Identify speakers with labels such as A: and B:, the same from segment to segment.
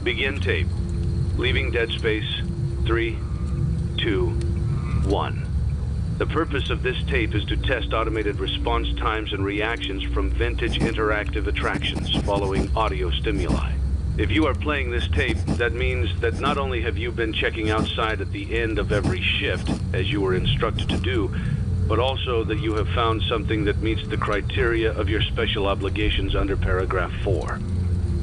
A: Begin tape. Leaving dead space. 3, 2, 1. The purpose of this tape is to test automated response times and reactions from vintage interactive attractions following audio stimuli. If you are playing this tape, that means that not only have you been checking outside at the end of every shift, as you were instructed to do, but also that you have found something that meets the criteria of your special obligations under paragraph 4.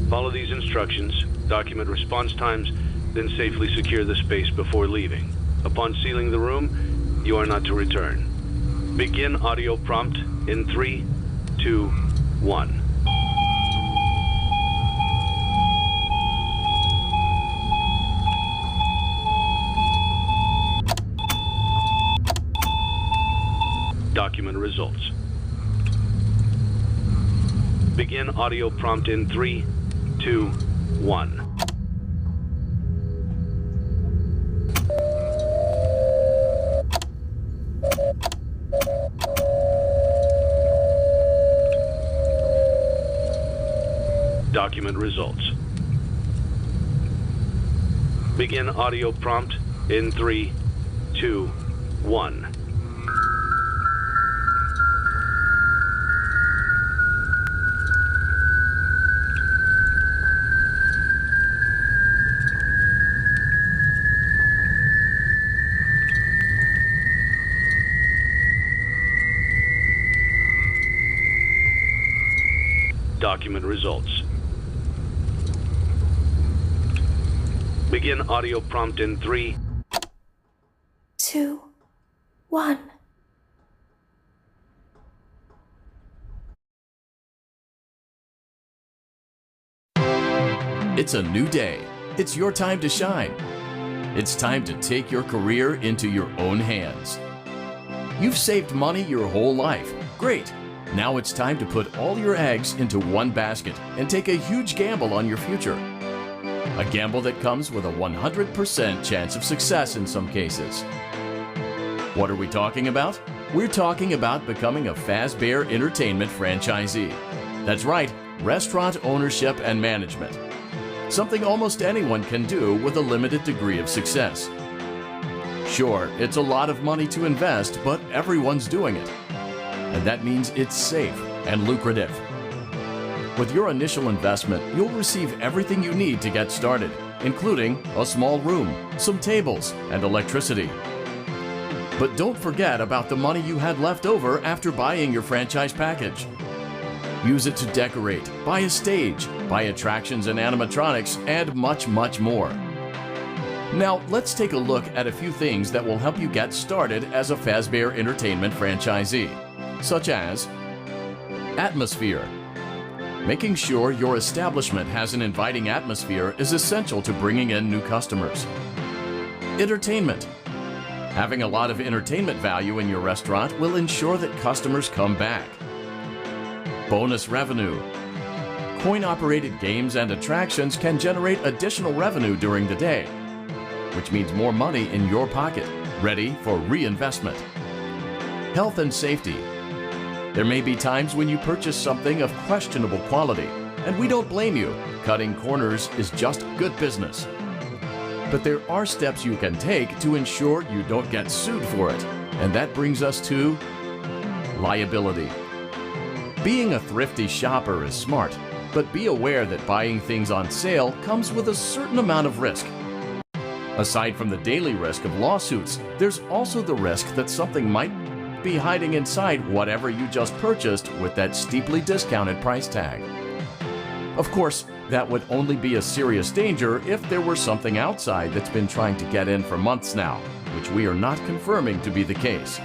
A: Follow these instructions, document response times, then safely secure the space before leaving. Upon sealing the room, you are not to return. Begin audio prompt in 3, 2, 1. Document results. Begin audio prompt in 3, 2, 1. Document results. Begin audio prompt in 3, 2, 1. Document results. Begin audio prompt in 3,
B: 2, 1.
C: It's a new day. It's your time to shine. It's time to take your career into your own hands. You've saved money your whole life. Great. Now it's time to put all your eggs into one basket and take a huge gamble on your future. A gamble that comes with a 100% chance of success in some cases. What are we talking about? We're talking about becoming a Fazbear Entertainment franchisee. That's right, restaurant ownership and management. Something almost anyone can do with a limited degree of success. Sure, it's a lot of money to invest, but everyone's doing it. And that means it's safe and lucrative. With your initial investment, you'll receive everything you need to get started, including a small room, some tables, and electricity. But don't forget about the money you had left over after buying your franchise package. Use it to decorate, buy a stage, buy attractions and animatronics, and much, much more. Now, let's take a look at a few things that will help you get started as a Fazbear Entertainment franchisee, such as atmosphere. Making sure your establishment has an inviting atmosphere is essential to bringing in new customers. Entertainment. Having a lot of entertainment value in your restaurant will ensure that customers come back. Bonus revenue. Coin-operated games and attractions can generate additional revenue during the day, which means more money in your pocket, ready for reinvestment. Health and safety. There may be times when you purchase something of questionable quality, and we don't blame you. Cutting corners is just good business. But there are steps you can take to ensure you don't get sued for it, and that brings us to liability. Being a thrifty shopper is smart, but be aware that buying things on sale comes with a certain amount of risk. Aside from the daily risk of lawsuits, there's also the risk that something might be hiding inside whatever you just purchased with that steeply discounted price tag. Of course, that would only be a serious danger if there were something outside that's been trying to get in for months now, which we are not confirming to be the case.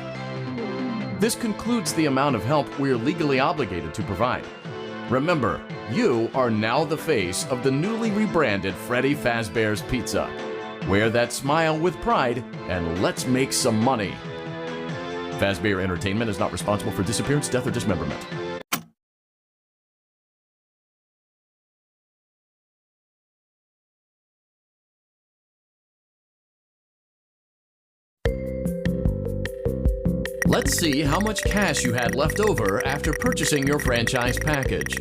C: This concludes the amount of help we're legally obligated to provide. Remember, you are now the face of the newly rebranded Freddy Fazbear's Pizza. Wear that smile with pride and let's make some money. Fazbear Entertainment is not responsible for disappearance, death, or dismemberment. Let's see how much cash you had left over after purchasing your franchise package.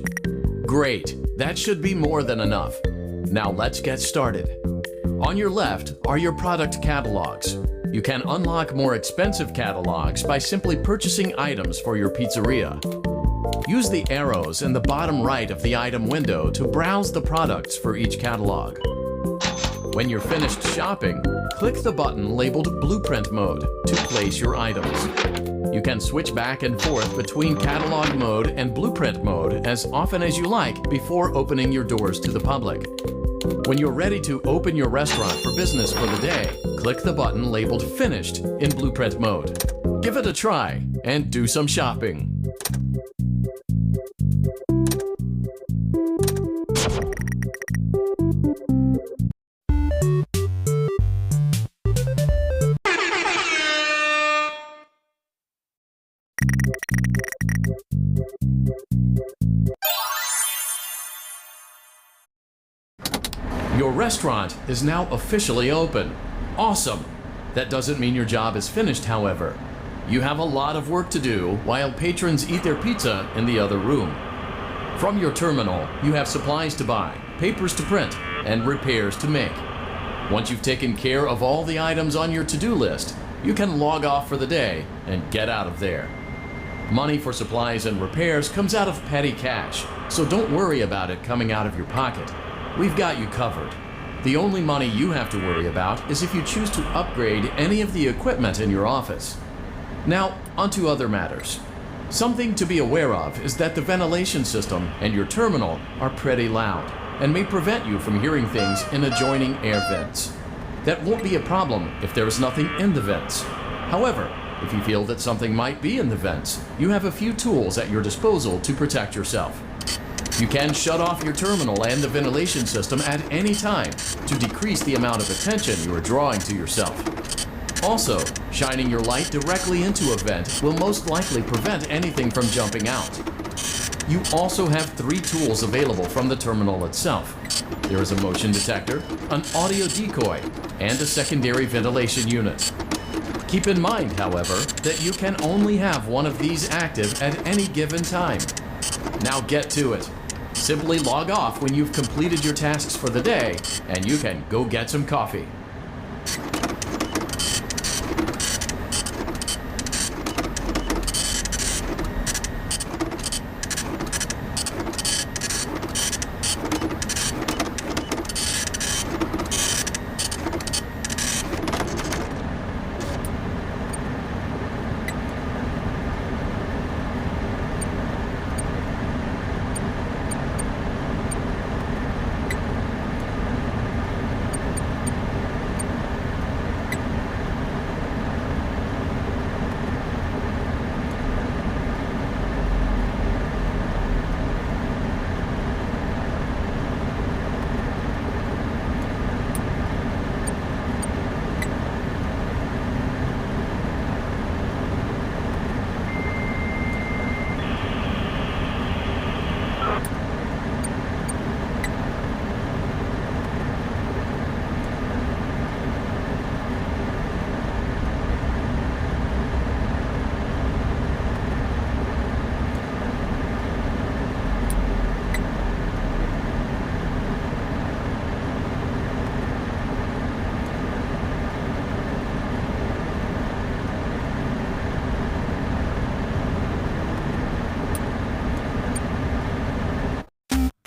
C: Great, that should be more than enough. Now let's get started. On your left are your product catalogs. You can unlock more expensive catalogs by simply purchasing items for your pizzeria. Use the arrows in the bottom right of the item window to browse the products for each catalog. When you're finished shopping, click the button labeled Blueprint Mode to place your items. You can switch back and forth between Catalog Mode and Blueprint Mode as often as you like before opening your doors to the public. When you're ready to open your restaurant for business for the day, click the button labeled Finished in Blueprint Mode. Give it a try and do some shopping. Your restaurant is now officially open. Awesome! That doesn't mean your job is finished, however. You have a lot of work to do while patrons eat their pizza in the other room. From your terminal, you have supplies to buy, papers to print, and repairs to make. Once you've taken care of all the items on your to-do list, you can log off for the day and get out of there. Money for supplies and repairs comes out of petty cash, so don't worry about it coming out of your pocket. We've got you covered. The only money you have to worry about is if you choose to upgrade any of the equipment in your office. Now, onto other matters. Something to be aware of is that the ventilation system and your terminal are pretty loud and may prevent you from hearing things in adjoining air vents. That won't be a problem if there is nothing in the vents. However, if you feel that something might be in the vents, you have a few tools at your disposal to protect yourself. You can shut off your terminal and the ventilation system at any time to decrease the amount of attention you are drawing to yourself. Also, shining your light directly into a vent will most likely prevent anything from jumping out. You also have 3 tools available from the terminal itself. There is a motion detector, an audio decoy, and a secondary ventilation unit. Keep in mind, however, that you can only have one of these active at any given time. Now get to it. Simply log off when you've completed your tasks for the day, and you can go get some coffee.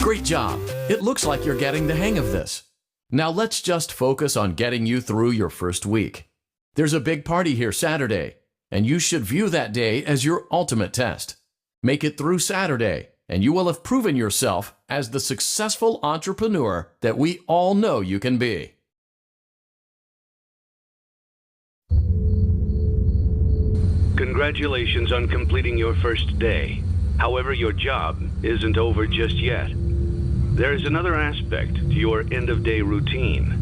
C: Great job! It looks like you're getting the hang of this. Now let's just focus on getting you through your first week. There's a big party here Saturday, and you should view that day as your ultimate test. Make it through Saturday, and you will have proven yourself as the successful entrepreneur that we all know you can be.
A: Congratulations on completing your first day. However, your job isn't over just yet. There is another aspect to your end-of-day routine,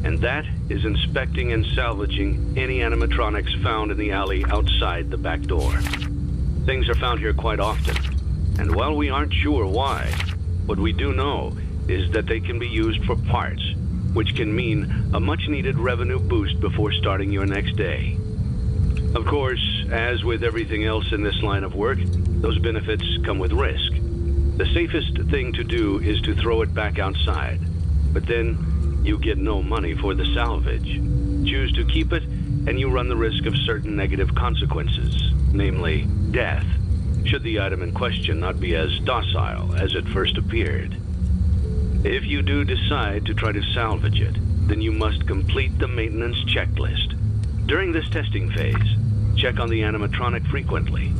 A: and that is inspecting and salvaging any animatronics found in the alley outside the back door. Things are found here quite often, and while we aren't sure why, what we do know is that they can be used for parts, which can mean a much-needed revenue boost before starting your next day. Of course, as with everything else in this line of work, those benefits come with risk. The safest thing to do is to throw it back outside, but then you get no money for the salvage. Choose to keep it, and you run the risk of certain negative consequences, namely death, should the item in question not be as docile as it first appeared. If you do decide to try to salvage it, then you must complete the maintenance checklist. During this testing phase, check on the animatronic frequently.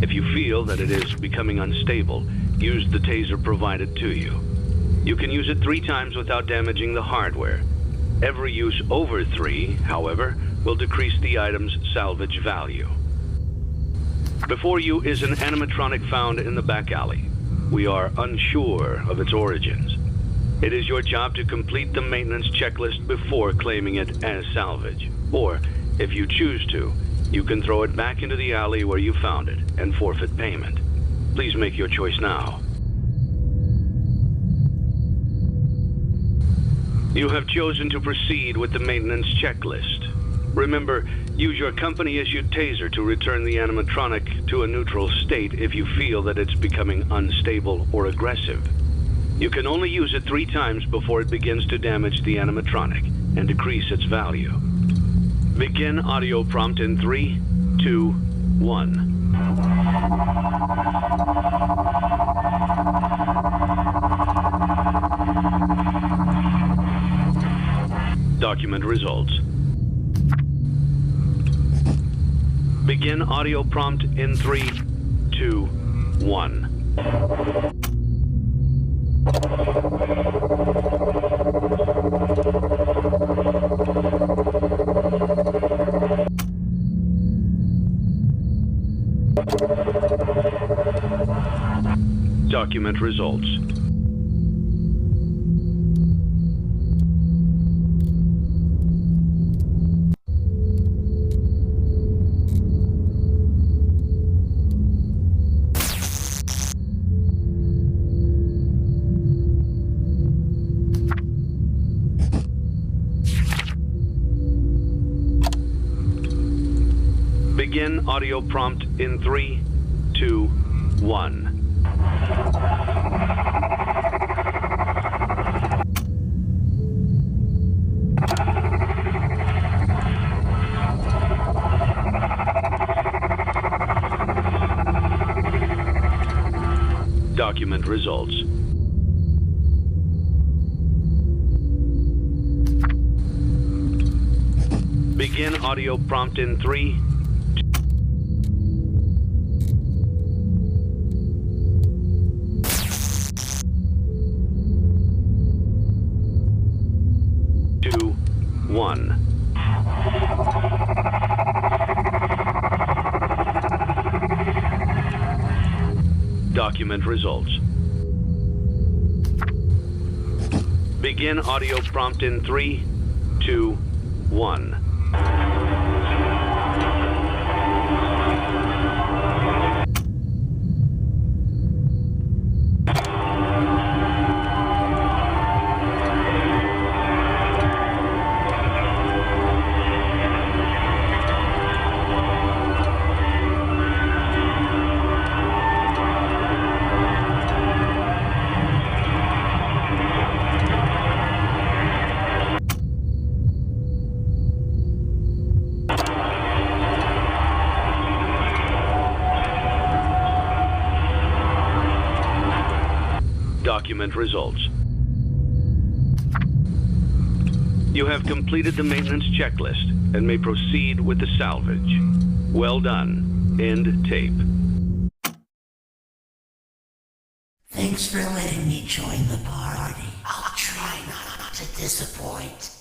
A: If you feel that it is becoming unstable, use the taser provided to you. You can use it 3 times without damaging the hardware. Every use over 3, however, will decrease the item's salvage value. Before you is an animatronic found in the back alley. We are unsure of its origins. It is your job to complete the maintenance checklist before claiming it as salvage. Or, if you choose to, you can throw it back into the alley where you found it and forfeit payment. Please make your choice now. You have chosen to proceed with the maintenance checklist. Remember, use your company-issued taser to return the animatronic to a neutral state if you feel that it's becoming unstable or aggressive. You can only use it 3 times before it begins to damage the animatronic and decrease its value. Begin audio prompt in 3, 2, 1. Document results. Begin audio prompt in 3, 2, 1. Document results. Begin audio prompt in 3, 2, 1. Document results. Begin audio prompt in 3, 2, 1. Document results. Begin audio prompt in 3, 2, 1. Document results. You have completed the maintenance checklist and may proceed with the salvage. Well done. End tape.
D: Thanks for letting me join the party. I'll try not to disappoint.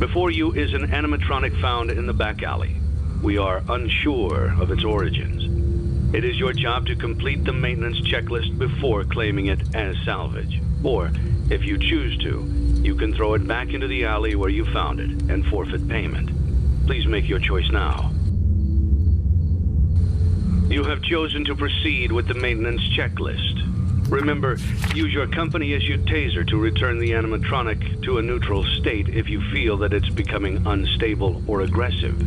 A: Before you is an animatronic found in the back alley. We are unsure of its origins. It is your job to complete the maintenance checklist before claiming it as salvage. Or, if you choose to, you can throw it back into the alley where you found it and forfeit payment. Please make your choice now. You have chosen to proceed with the maintenance checklist. Remember, use your company-issued taser to return the animatronic to a neutral state if you feel that it's becoming unstable or aggressive.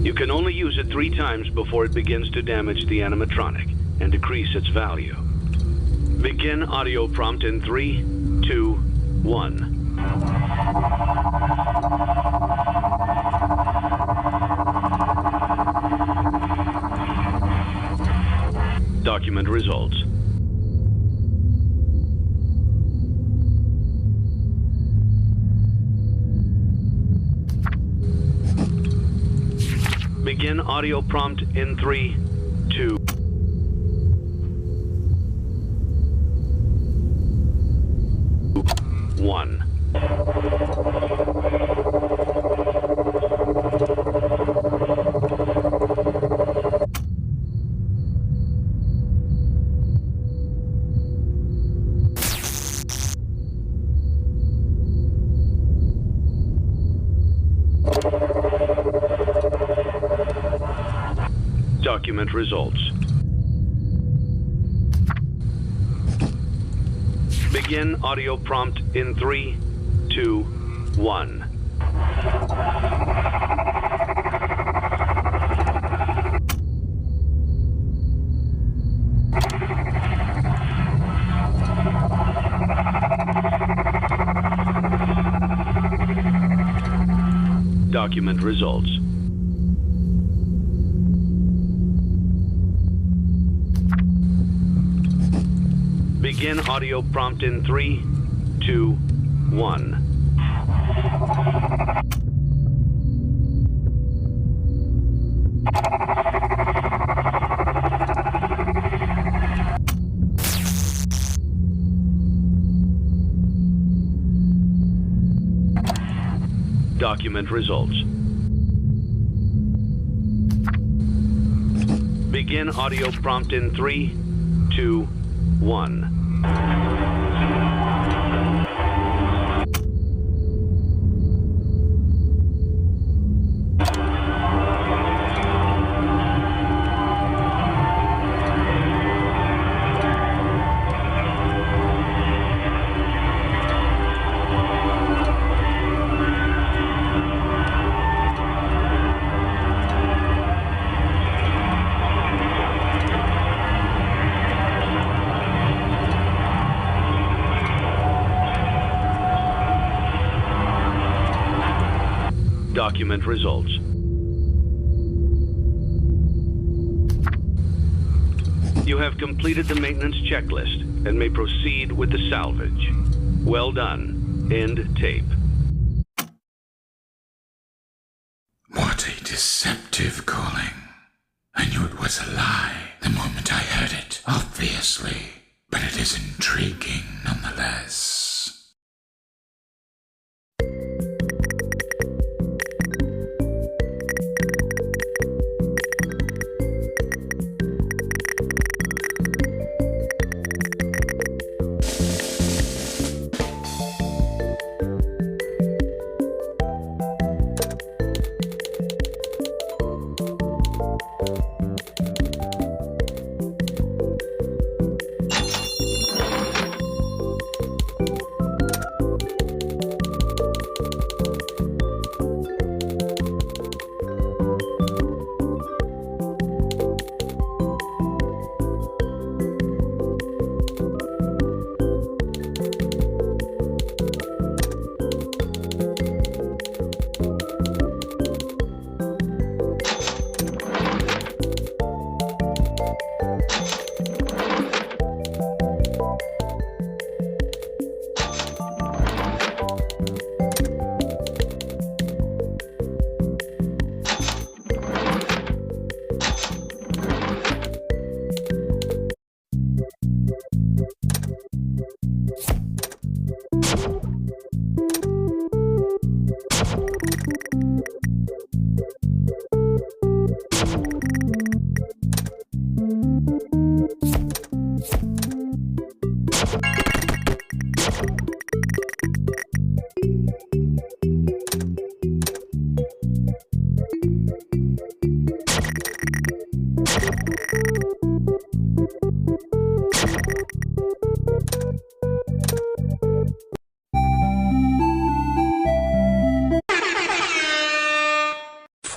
A: You can only use it 3 times before it begins to damage the animatronic and decrease its value. Begin audio prompt in 3, 2, 1. Document results. Begin audio prompt in 3, 2, 1. Document results. Begin audio prompt in 3, 2, 1. Document results. Begin audio prompt in 3, 2, 1. Document results. Begin audio prompt in 3, 2, 1. Document results. You have completed the maintenance checklist and may proceed with the salvage. Well done. End tape.
E: What a deceptive calling. I knew it was a lie the moment I heard it, obviously, but it is intriguing nonetheless.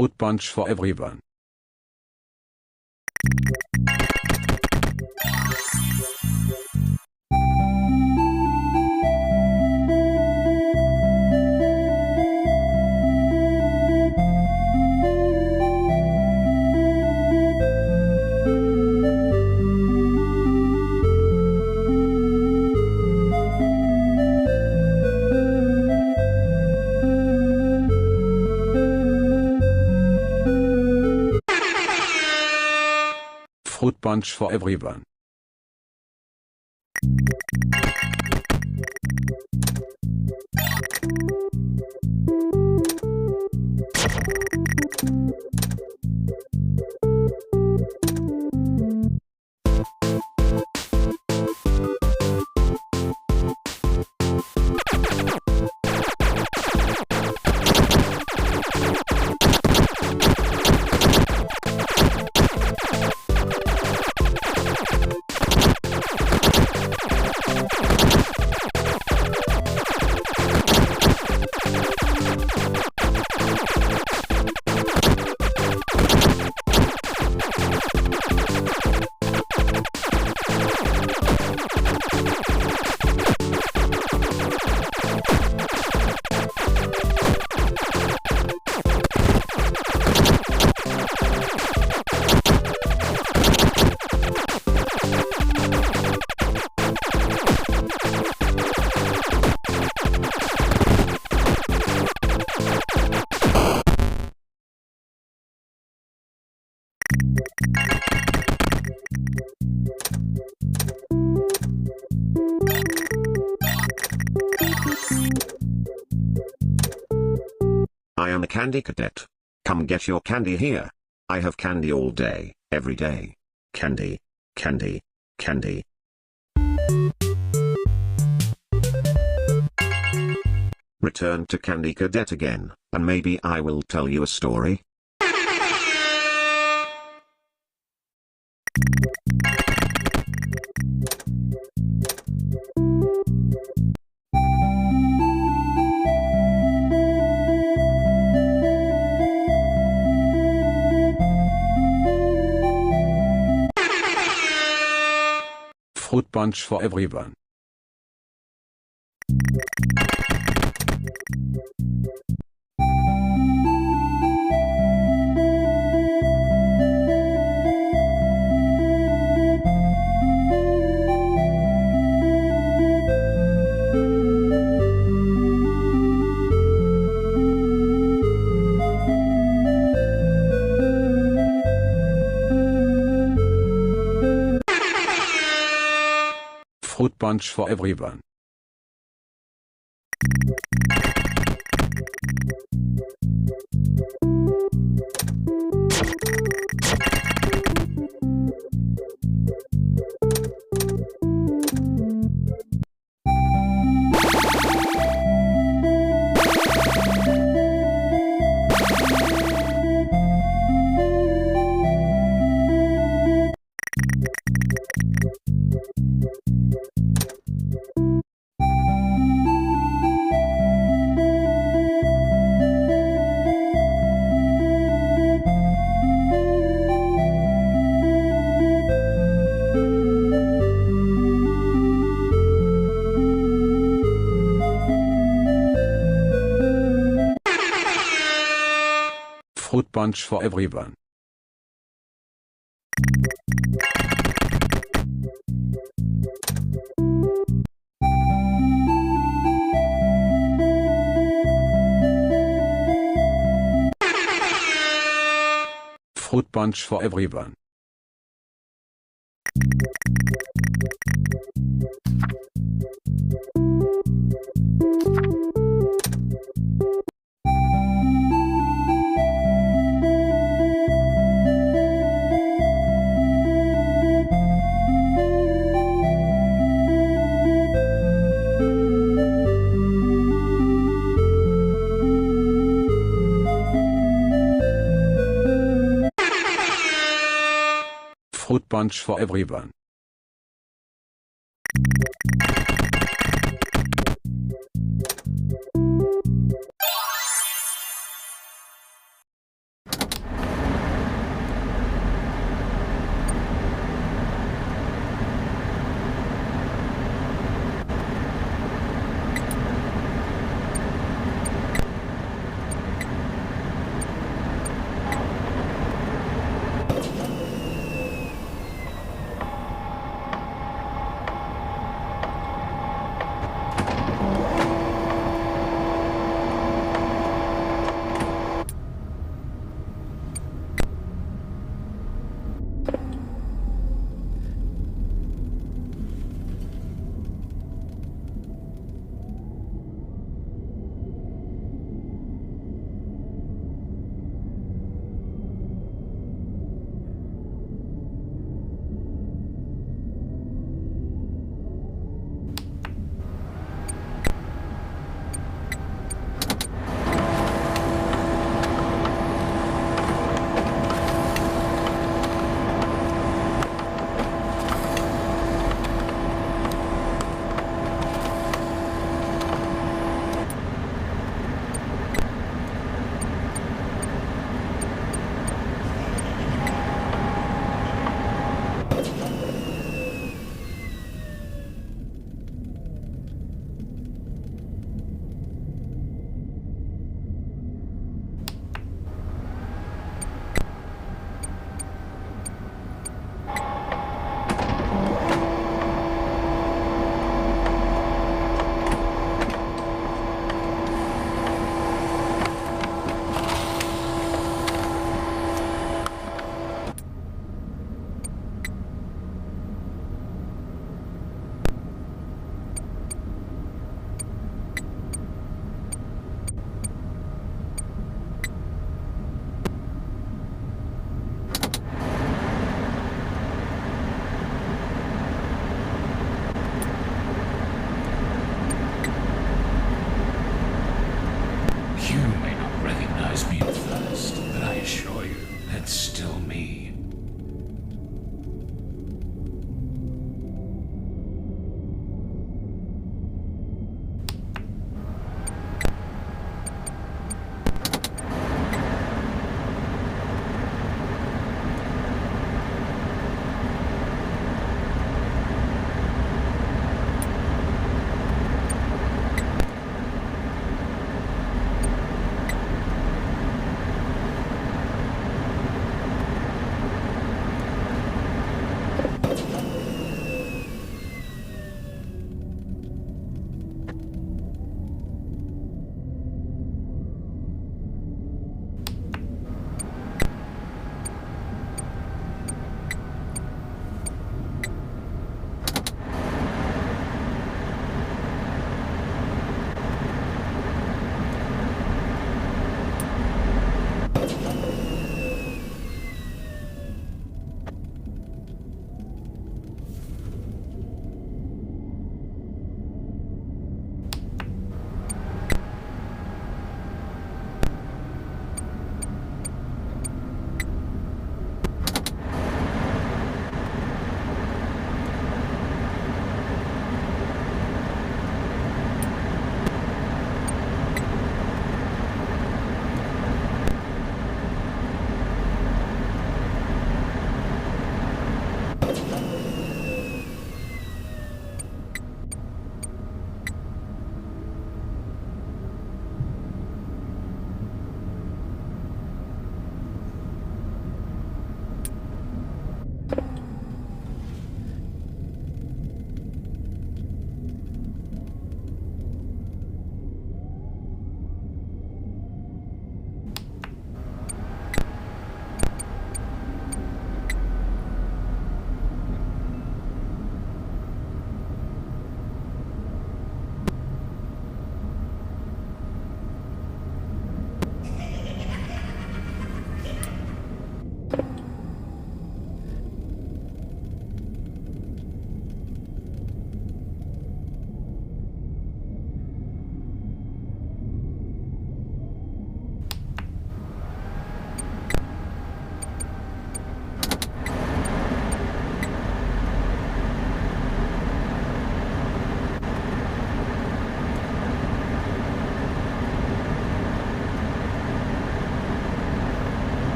F: Fruit punch for everyone. Fruit punch for everyone.
G: I am a candy cadet. Come get your candy here. I have candy all day, every day. Candy, candy, candy. Return to Candy Cadet again, and maybe I will tell you a story.
F: Fruit punch for everyone. Fruit punch for everyone. Fruit punch for everyone. Fruit punch for everyone. Fruit punch for everyone.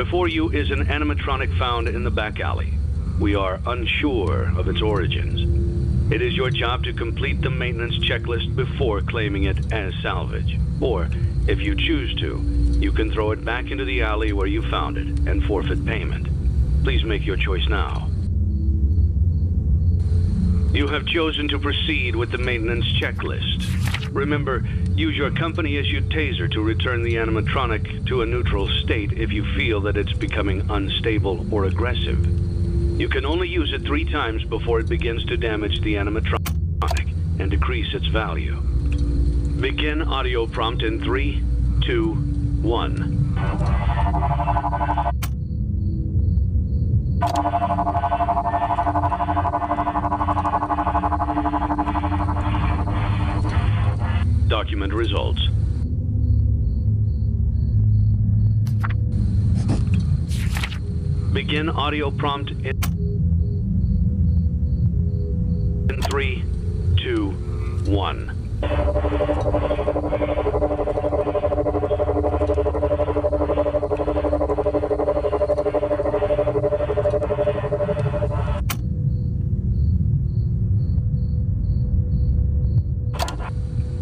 A: Before you is an animatronic found in the back alley. We are unsure of its origins. It is your job to complete the maintenance checklist before claiming it as salvage. Or, if you choose to, you can throw it back into the alley where you found it and forfeit payment. Please make your choice now. You have chosen to proceed with the maintenance checklist. Remember, use your company-issued taser to return the animatronic to a neutral state if you feel that it's becoming unstable or aggressive. You can only use it 3 times before it begins to damage the animatronic and decrease its value. Begin audio prompt in 3, 2, 1. Document results. Begin audio prompt in 3, 2, 1.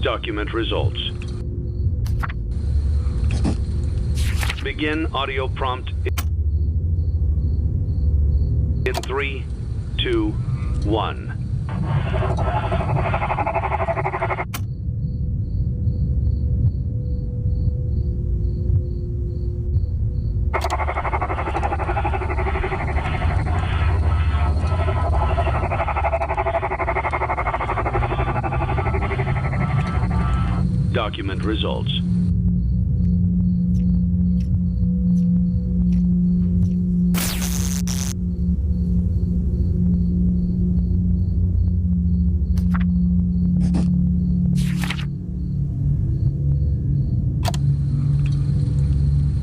A: Document results. Begin audio prompt in 3, 2, 1. Document results.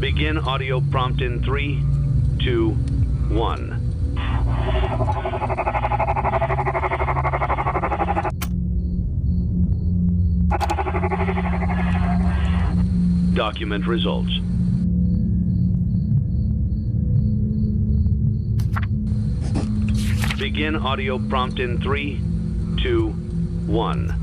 A: Begin audio prompt in 3, 2, 1. Document results. Begin audio prompt in 3, 2, 1.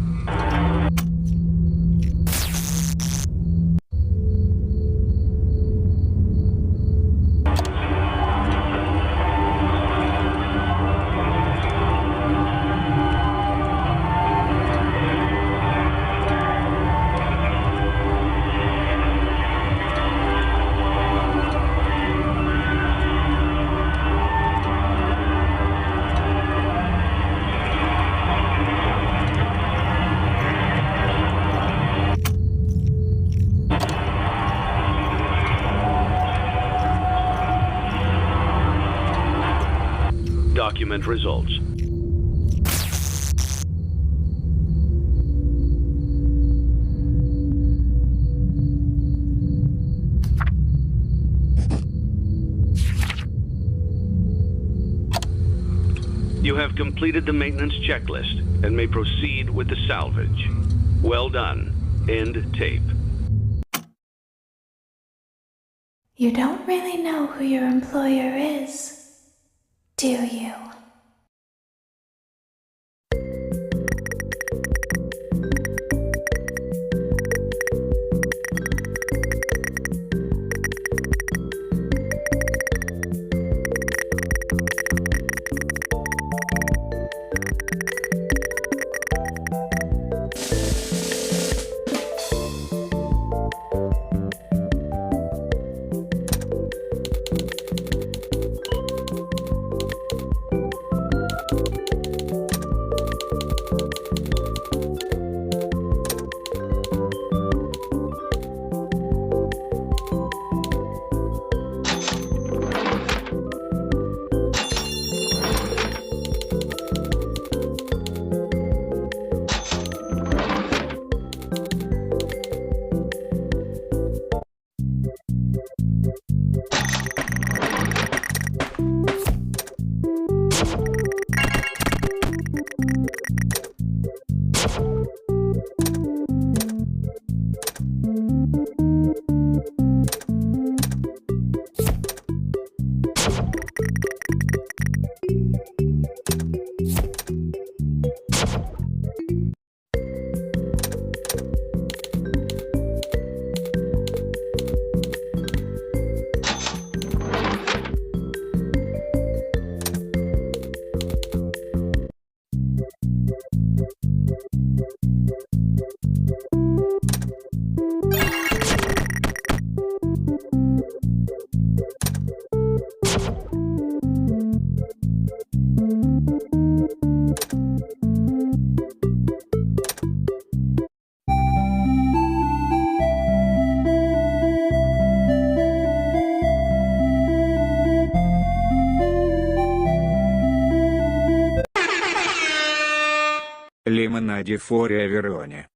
A: Document results. You have completed the maintenance checklist and may proceed with the salvage. Well done. End tape.
B: You don't really know who your employer is, do you?
H: Лимонаде Форе Вероне.